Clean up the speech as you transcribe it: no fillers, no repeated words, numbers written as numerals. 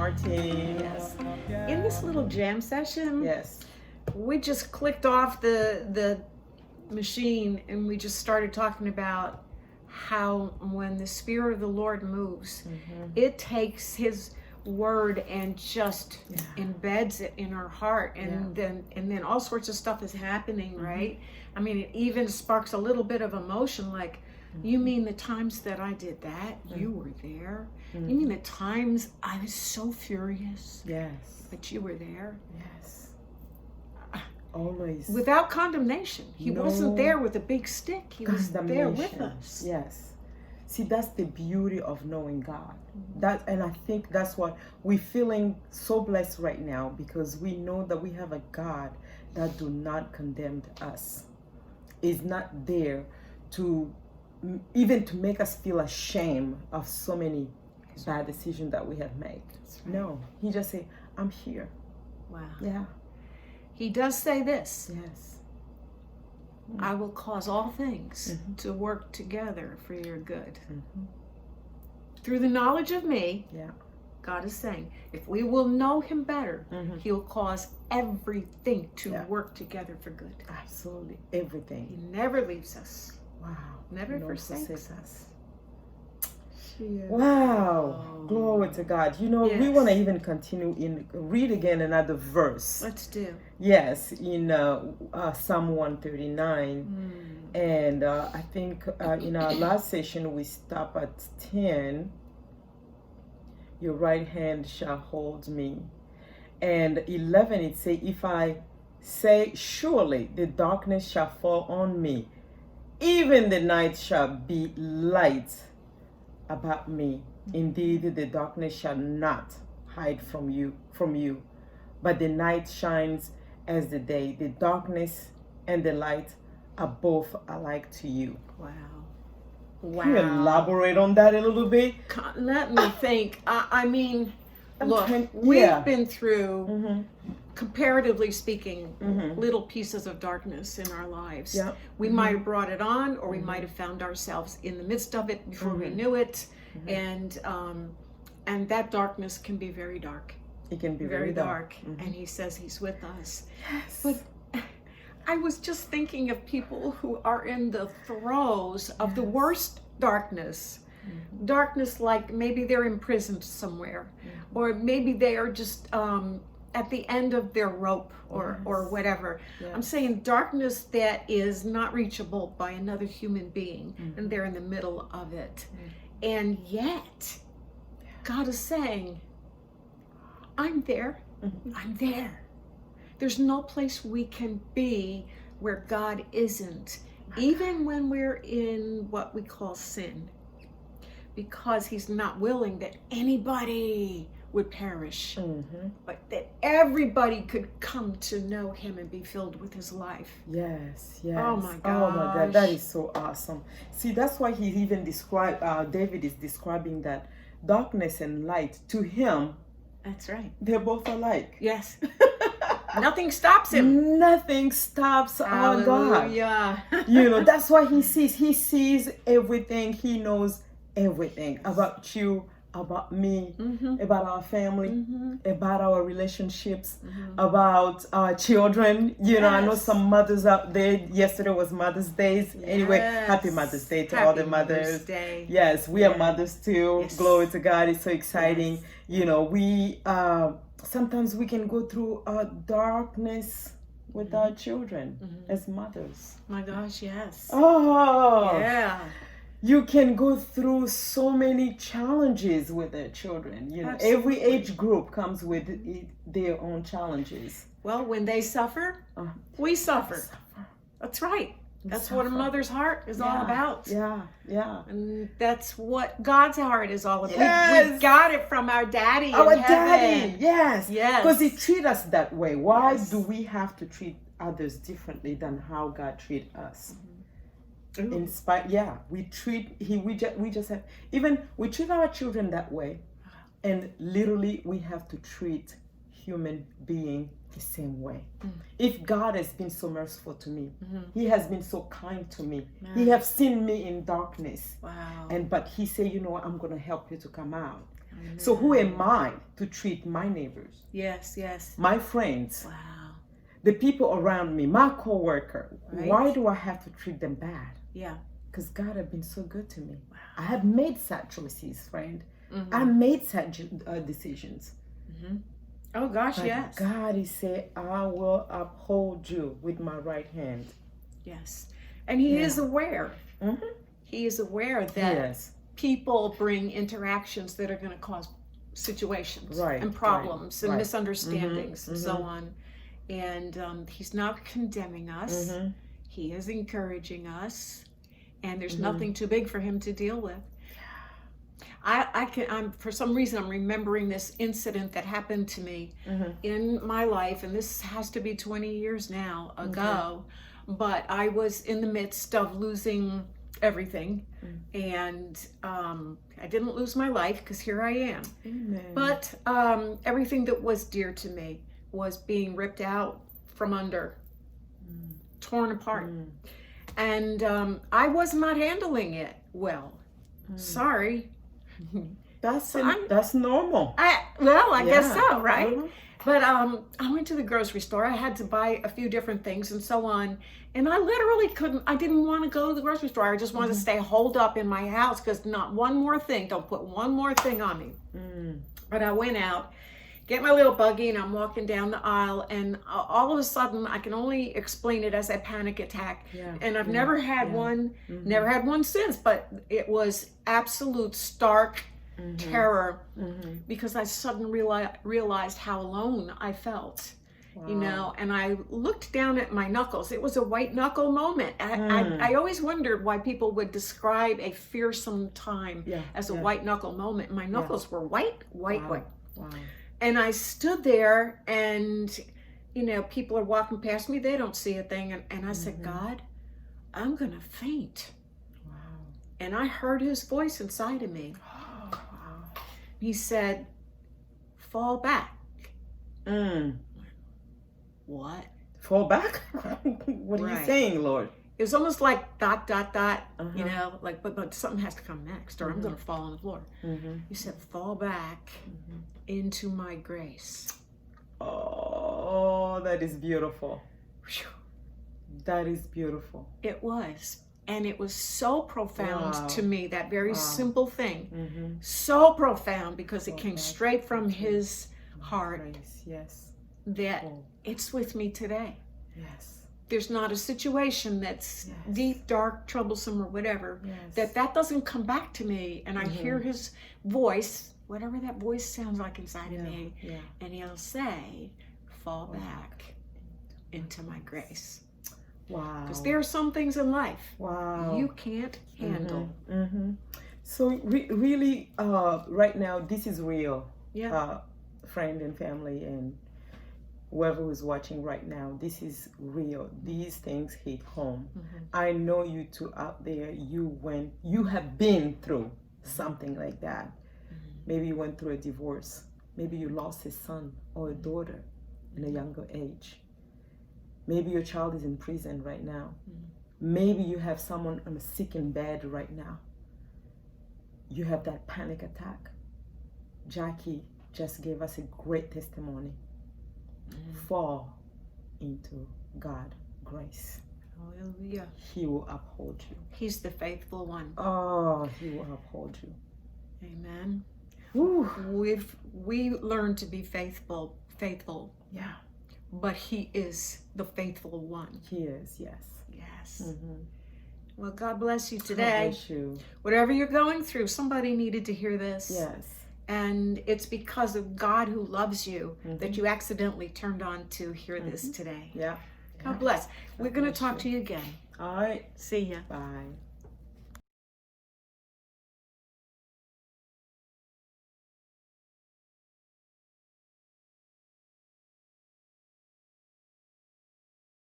Martine. Yes. In this little jam session, Yes. we just clicked off the machine and we just started talking about how when the Spirit of the Lord moves, it takes His word and just embeds it in our heart, and then all sorts of stuff is happening, right? I mean, it even sparks a little bit of emotion, like, you mean the times that I did that? You were there. You mean the times I was so furious? Yes. But you were there. Yes. Always. Without condemnation. He wasn't there with a big stick. He was there with us. Yes. See, that's the beauty of knowing God. And I think that's what we're feeling so blessed right now, because we know that we have a God that do not condemn us. Is not there to even to make us feel ashamed of so many bad decisions that we have made. Right. No, He just say, I'm here. Wow. Yeah. He does say this. Yes. I will cause all things to work together for your good. Through the knowledge of me, God is saying, if we will know Him better, He'll cause everything to work together for good. Absolutely. Everything. He never leaves us. Wow. Never forsakes us. Wow. Glory to God. You know, we want to even continue read again another verse. Let's do. Yes, in Psalm 139. And I think in our last session we stopped at 10. Your right hand shall hold me. And 11 it say, if I say, surely the darkness shall fall on me, even the night shall be light about me. Indeed, the darkness shall not hide from you, but the night shines as the day. The darkness and the light are both alike to you. Wow. Can you elaborate on that a little bit? Let me think. I mean, look, we've been through, comparatively speaking, little pieces of darkness in our lives. We might have brought it on, or we might have found ourselves in the midst of it before we knew it. And that darkness can be very dark. It can be very dark. And He says He's with us. Yes. But I was just thinking of people who are in the throes of the worst darkness. Darkness, like maybe they're imprisoned somewhere, or maybe they are just at the end of their rope, or whatever. I'm saying darkness that is not reachable by another human being, and they're in the middle of it. And yet, God is saying, I'm there. I'm there. There's no place we can be where God isn't, even when we're in what we call sin, because He's not willing that anybody would perish, but that everybody could come to know Him and be filled with His life. Yes, yes. Oh my gosh. Oh my God, that is so awesome. See, that's why he even David is describing that darkness and light to him. That's right. They're both alike. Yes. Nothing stops Him. Nothing stops our God. Hallelujah. You know, that's why He sees everything. He knows everything about you, about me, about our family, about our relationships, about our children. You know, I know some mothers out there. Yesterday was Mother's Day. Anyway, happy Mother's Day to all the mothers. Day. Yes, we are mothers too. Yes. Glory to God. It's so exciting. Yes. You know, we sometimes we can go through darkness with our children as mothers. My gosh, yes. Oh, yeah. You can go through so many challenges with their children. You know, every age group comes with their own challenges. Well, when they suffer, we suffer. That's right. That's what a mother's heart is all about. Yeah, yeah. And that's what God's heart is all about. Yes. We got it from our daddy Our in heaven. Daddy, yes. Yes. Because He treats us that way. Why do we have to treat others differently than how God treats us? In spite, we just have, even we treat our children that way, and literally we have to treat human being the same way. If God has been so merciful to me, He has been so kind to me. He has seen me in darkness. Wow. But He said, you know what, I'm going to help you to come out. So who am I to treat my neighbors, Yes, yes. my friends, Wow. the people around me, my co-worker? Right. Why do I have to treat them bad? Yeah. Because God has been so good to me. Wow. I have made sad choices, friend. Mm-hmm. I made sad decisions. Mm-hmm. Oh gosh, But yes. God, He said, I will uphold you with my right hand. Yes. And He Yeah. is aware. Mm-hmm. He is aware that Yes. people bring interactions that are going to cause situations and problems and misunderstandings and so on. And He's not condemning us. Mm-hmm. He is encouraging us. And there's nothing too big for Him to deal with. I'm for some reason I'm remembering this incident that happened to me in my life, and this has to be 20 years now ago. But I was in the midst of losing everything, and I didn't lose my life because here I am. Amen. But everything that was dear to me was being ripped out from under, torn apart, and I was not handling it well. Sorry. That's normal. I guess so, right? Mm-hmm. But I went to the grocery store. I had to buy a few different things and so on. And I literally I didn't want to go to the grocery store. I just wanted to stay holed up in my house because not one more thing, don't put one more thing on me. But I went out, get my little buggy, and I'm walking down the aisle. And all of a sudden, I can only explain it as a panic attack. Yeah. And I've never had one, never had one since. But it was absolute stark terror because I suddenly realized how alone I felt. Wow. You know, and I looked down at my knuckles. It was a white knuckle moment. I always wondered why people would describe a fearsome time as a white knuckle moment. My knuckles were white. Wow. And I stood there, and you know, people are walking past me. They don't see a thing. And I said, God, I'm going to faint. Wow. And I heard His voice inside of me. He said, fall back. What? Fall back? What are you saying, Lord? It was almost like ... you know, like, but something has to come next, or I'm going to fall on the floor. He said, fall back into my grace. Oh, that is beautiful. That is beautiful. It was. And it was so profound to me, that very simple thing. So profound because it came straight from His heart. Yes. That it's with me today. Yes. There's not a situation that's deep, dark, troublesome, or whatever, that doesn't come back to me, and I hear His voice, whatever that voice sounds like inside of me, and He'll say, fall back into my grace. Wow. Because there are some things in life you can't handle. So really, right now, this is real. Yeah. Friend and family and whoever is watching right now, this is real. These things hit home. I know you two out there, you have been through something like that. Maybe you went through a divorce. Maybe you lost a son or a daughter in a younger age. Maybe your child is in prison right now. Maybe you have someone on a sick in bed right now. You have that panic attack. Jackie just gave us a great testimony. Fall into God's grace. Hallelujah. He will uphold you. He's the faithful one. Oh, He will uphold you. Amen. Woo. We learned to be faithful. Yeah. But He is the faithful one. He is, yes. Yes. Well, God bless you today. God bless you. Whatever you're going through, somebody needed to hear this. Yes. And it's because of God who loves you that you accidentally turned on to hear this today. Yeah. God bless. We're going to talk to you again. All right. See ya. Bye.